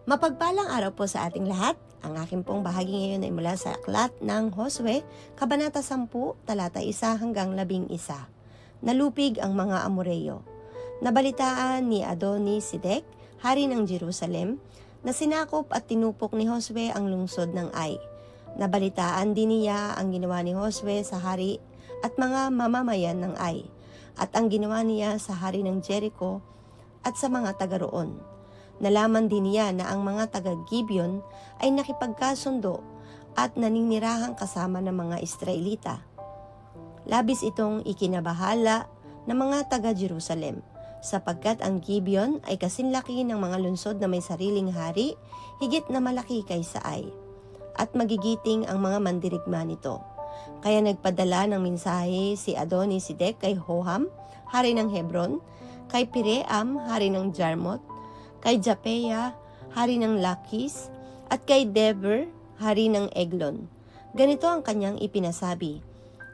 Mapagpalang araw po sa ating lahat. Ang aking pong bahagi ngayon ay mula sa aklat ng Josue, Kabanata 10, talata 1 hanggang 11. Nalupig ang mga Amoreyo. Nabalitaan ni Adoni-Sedek, hari ng Jerusalem, na sinakop at tinupok ni Josue ang lungsod ng Ai. Nabalitaan din niya ang ginawa ni Josue sa hari at mga mamamayan ng Ai, at ang ginawa niya sa hari ng Jericho at sa mga taga roon. Nalaman din niya na ang mga taga-Gibeon ay nakipagkasundo at naninirahang kasama ng mga Israelita. Labis itong ikinabahala ng mga taga-Jerusalem, sapagkat ang Gibeon ay kasinlaki ng mga lungsod na may sariling hari, higit na malaki kaysa Ai, at magigiting ang mga mandirigma nito. Kaya nagpadala ng mensahe si Adoni-Sedek kay Hoham, hari ng Hebron, kay Piream, hari ng Jarmut, kay Japeya, hari ng Lakis, at kay Deber, hari ng Eglon. Ganito ang kanyang ipinasabi: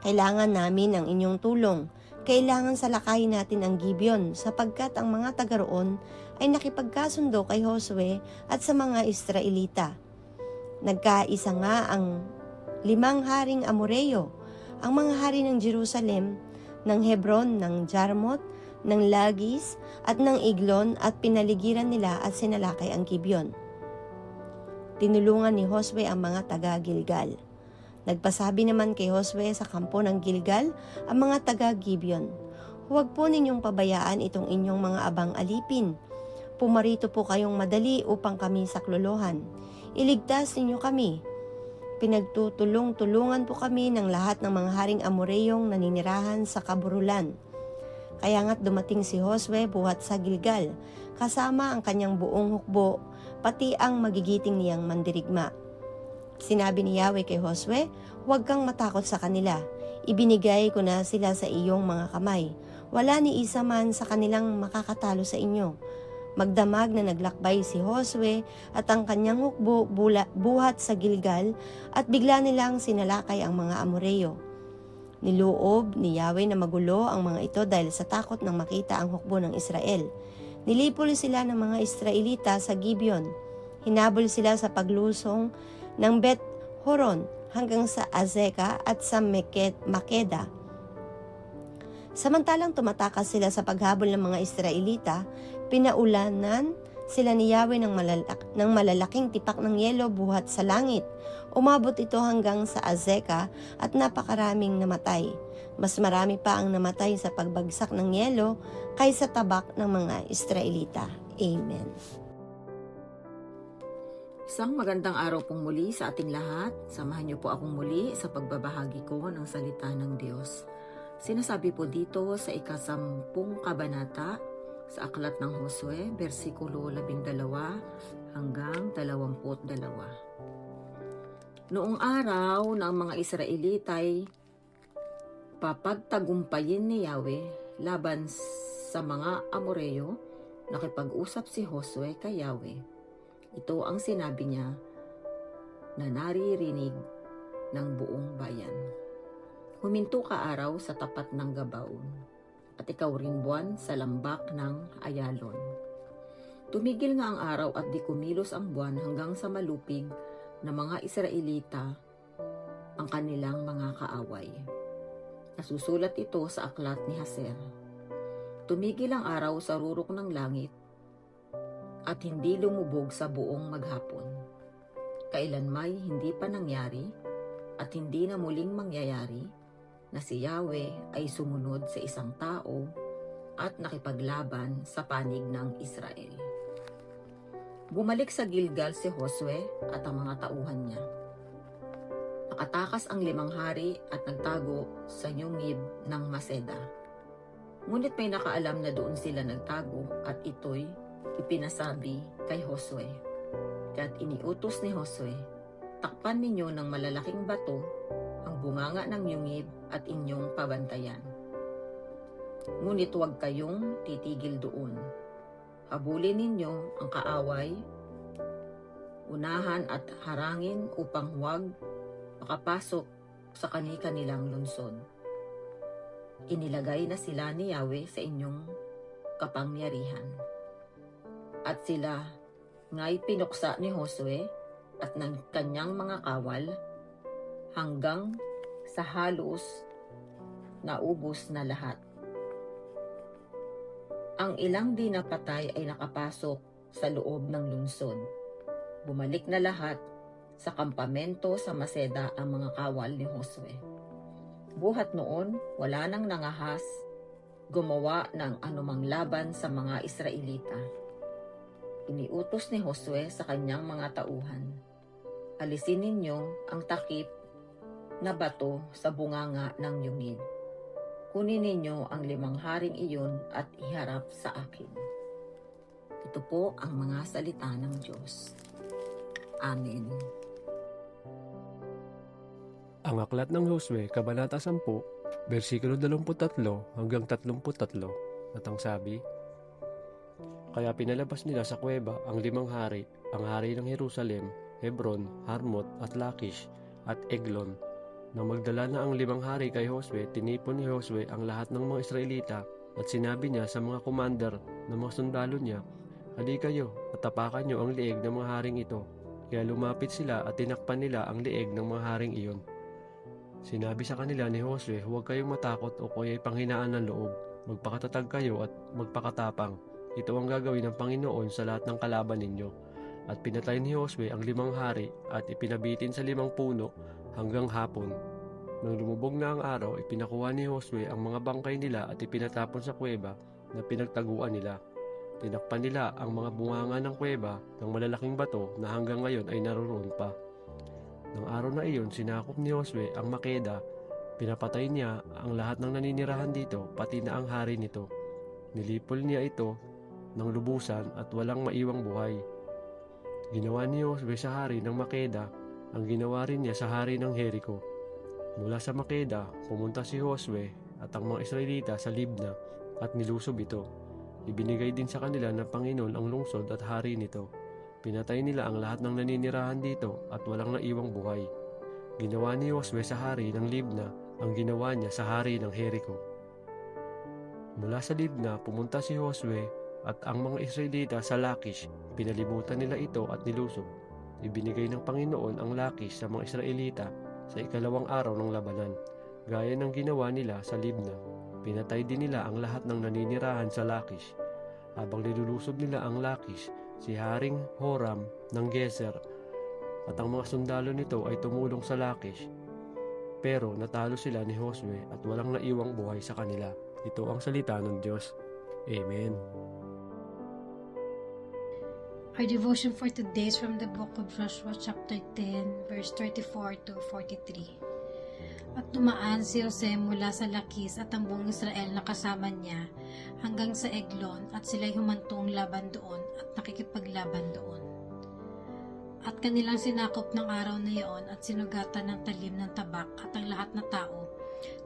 kailangan namin ng inyong tulong. Kailangan salakayin natin ang Gibeon, sapagkat ang mga taga roon ay nakipagkasundo kay Josue at sa mga Israelita. Nagkaisa nga ang 5 haring Amoreyo, ang mga hari ng Jerusalem, ng Hebron, ng Jarmut, ng Lagis at ng Eglon, at pinaligiran nila at sinalakay ang Gibeon. Tinulungan ni Josue ang mga taga-Gilgal. Nagpasabi naman kay Josue sa kampo ng Gilgal ang mga taga-Gibeon, huwag po ninyong pabayaan itong inyong mga abang alipin. Pumarito po kayong madali upang kami saklolohan. Iligtas ninyo kami. Pinagtutulong-tulungan po kami ng lahat ng mga haring Amoreyong naninirahan sa kaburulan. Kaya nga't dumating si Josue buhat sa Gilgal, kasama ang kanyang buong hukbo, pati ang magigiting niyang mandirigma. Sinabi ni Yahweh kay Josue, huwag kang matakot sa kanila. Ibinigay ko na sila sa iyong mga kamay. Wala ni isa man sa kanilang makakatalo sa inyo. Magdamag na naglakbay si Josue at ang kanyang hukbo buhat sa Gilgal, at bigla nilang sinalakay ang mga Amoreyo. Niloob ni Yahweh na magulo ang mga ito dahil sa takot nang makita ang hukbo ng Israel. Nilipol sila ng mga Israelita sa Gibeon. Hinabol sila sa paglusong ng Bet Horon hanggang sa Azeka at sa Makeda. Samantalang tumatakas sila sa paghabol ng mga Israelita, pinaulanan sila ni Yahweh ng malalaking tipak ng yelo buhat sa langit. Umabot ito hanggang sa Azeka at napakaraming namatay. Mas marami pa ang namatay sa pagbagsak ng yelo kaysa tabak ng mga Israelita. Amen. Isang magandang araw pong muli sa ating lahat. Samahan niyo po akong muli sa pagbabahagi ko ng salita ng Diyos. Sinasabi po dito sa ika-10 kabanata sa aklat ng Josue, versikulo 12 hanggang 22. Noong araw ng mga Israelita ay papagtagumpayin ni Yahweh laban sa mga Amoreyo, nakipag-usap si Josue kay Yahweh. Ito ang sinabi niya na naririnig ng buong bayan. Huminto ka araw sa tapat ng Gabaon, at ikaw rin buwan sa lambak ng Ayalon. Tumigil nga ang araw at di kumilos ang buwan hanggang sa malupig na mga Israelita ang kanilang mga kaaway. Nasusulat ito sa aklat ni Haser. Tumigil ang araw sa rurok ng langit at hindi lumubog sa buong maghapon. Kailanmay hindi pa nangyari at hindi na muling mangyayari na si Yahweh ay sumunod sa isang tao at nakipaglaban sa panig ng Israel. Bumalik sa Gilgal si Josue at ang mga tauhan niya. Nakatakas ang 5 hari at nagtago sa Yungib ng Maseda. Ngunit may nakaalam na doon sila nagtago at ito'y ipinasabi kay Josue. Kaya't iniutos ni Josue, takpan ninyo ng malalaking bato ang bunganga ng Yungib at inyong pabantayan. Ngunit huwag kayong titigil doon. Habulin ninyo ang kaaway, unahan at harangin upang huwag makapasok sa kani-kanilang lungsod. Inilagay na sila ni Yahweh sa inyong kapangyarihan. At sila nga'y pinuksa ni Josue at ng kanyang mga kawal hanggang sa halos naubos na lahat. Ang ilang di napatay ay nakapasok sa loob ng lungsod. Bumalik na lahat sa kampamento sa Maseda ang mga kawal ni Josue. Buhat noon, wala nang nangahas gumawa ng anumang laban sa mga Israelita. Iniutos ni Josue sa kanyang mga tauhan, alisin ninyo ang takip na bato sa bunganga ng yungin. Kunin ninyo ang 5 haring iyon at iharap sa akin. Ito po ang mga salita ng Diyos. Amen. Ang aklat ng Josue, Kabanata 10, versikulo 23 hanggang 33, at ang sabi, kaya pinalabas nila sa kuweba ang 5 hari, ang hari ng Jerusalem, Hebron, Harmot at Lakish, at Eglon. Nang magdala na ang 5 hari kay Josue, tinipon ni Josue ang lahat ng mga Israelita at sinabi niya sa mga commander ng mga sundalo niya, hali kayo at tapakan niyo ang lieg ng mga haring ito. Kaya lumapit sila at tinakpan nila ang lieg ng mga haring iyon. Sinabi sa kanila ni Josue, huwag kayong matakot o kaya'y panghinaan ng loob. Magpakatatag kayo at magpakatapang. Ito ang gagawin ng Panginoon sa lahat ng kalaban ninyo. At pinatay ni Josue ang 5 hari at ipinabitin sa 5 puno hanggang hapon. Nang lumubog na ang araw, ipinakuha ni Josue ang mga bangkay nila at ipinatapon sa kuweba na pinagtaguan nila. Tinakpan nila ang mga bunganga ng kuweba ng malalaking bato na hanggang ngayon ay naroon pa. Nang araw na iyon, sinakop ni Josue ang Makeda. Pinapatay niya ang lahat ng naninirahan dito, pati na ang hari nito. Nilipol niya ito ng lubusan at walang maiwang buhay. Ginawa ni Josue sa hari ng Makeda ang ginawa rin niya sa hari ng Jericho. Mula sa Makeda, pumunta si Josue at ang mga Israelita sa Libna at nilusob ito. Ibinigay din sa kanila ng Panginoon ang lungsod at hari nito. Pinatay nila ang lahat ng naninirahan dito at walang naiwang buhay. Ginawa ni Josue sa hari ng Libna ang ginawa niya sa hari ng Jericho. Mula sa Libna, pumunta si Josue at ang mga Israelita sa Lakish. Pinalibutan nila ito at nilusob. Ibinigay ng Panginoon ang Lakish sa mga Israelita sa 2 araw ng labanan, gaya ng ginawa nila sa Libna. Pinatay din nila ang lahat ng naninirahan sa Lakish. Habang nilulusob nila ang Lakish, si Haring Horam ng Gezer at ang mga sundalo nito ay tumulong sa Lakish. Pero natalo sila ni Josue at walang naiwang buhay sa kanila. Ito ang salita ng Diyos. Amen. Our devotion for today is from the book of Joshua chapter 10 verse 34 to 43. At dumaan si Jose mula sa Lakis at ang buong Israel na kasama niya hanggang sa Eglon at sila'y humantong laban doon at nakikipaglaban doon. At kanilang sinakop ng araw na iyon at sinugatan ng talim ng tabak at ang lahat na tao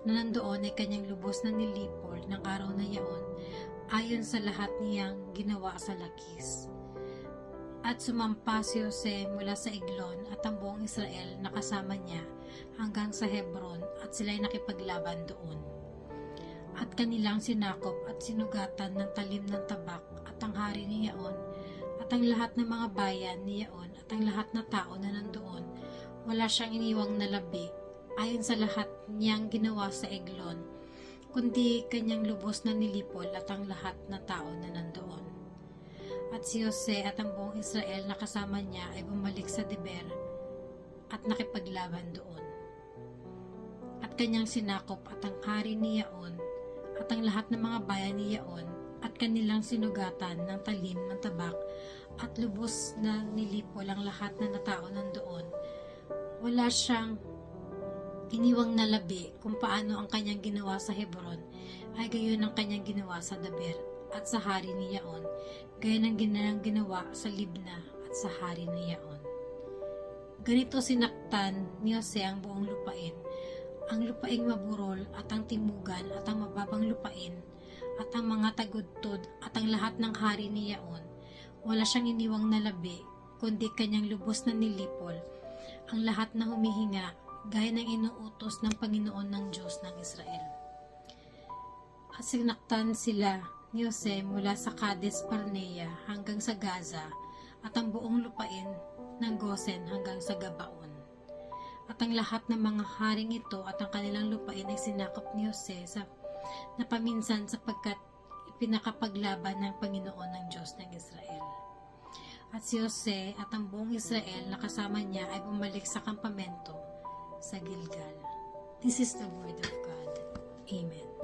na nandoon ay kanyang lubos na nilipol ng araw na iyon ayon sa lahat niyang ginawa sa Lakis. At sumampa si Jose mula sa Eglon at ang buong Israel na kasama niya hanggang sa Hebron at sila'y nakipaglaban doon. At kanilang sinakop at sinugatan ng talim ng tabak at ang hari ni Yaon at ang lahat ng mga bayan ni Yaon at ang lahat na tao na nandoon. Wala siyang iniwang nalabi ayon sa lahat niyang ginawa sa Eglon, kundi kanyang lubos na nilipol at ang lahat na tao na nandoon. At si Jose at ang buong Israel na kasama niya ay bumalik sa Deber at nakipaglaban doon. At kanyang sinakop at ang hari ni Yaon at ang lahat ng mga bayan ni Yaon at kanilang sinugatan ng talim ng tabak at lubos na nilipol ang lahat na natao nandoon. Wala siyang iniwang nalabi kung paano ang kanyang ginawa sa Hebron ay gayon ang kanyang ginawa sa Deber at sa hari ni Yaon, gaya ng ginawa sa Libna at sa hari ni Yaon. Ganito sinaktan ni Jose ang buong lupain, ang lupaing maburol at ang timugan at ang mababang lupain at ang mga tagudtod at ang lahat ng hari ni Yaon. Wala siyang iniwang nalabi, kundi kanyang lubos na nilipol, ang lahat na humihinga, gaya ng inuutos ng Panginoon ng Diyos ng Israel. At sinaktan sila ni Jose mula sa Kades Barnea hanggang sa Gaza at ang buong lupain ng Gosen hanggang sa Gabaon. At ang lahat ng mga haring ito at ang kanilang lupain ay sinakop ni Jose sa napaminsan sapagkat pinakapaglaban ng Panginoon ng Diyos ng Israel. At si Jose at ang buong Israel na kasama niya ay bumalik sa kampamento sa Gilgal. This is the word of God. Amen.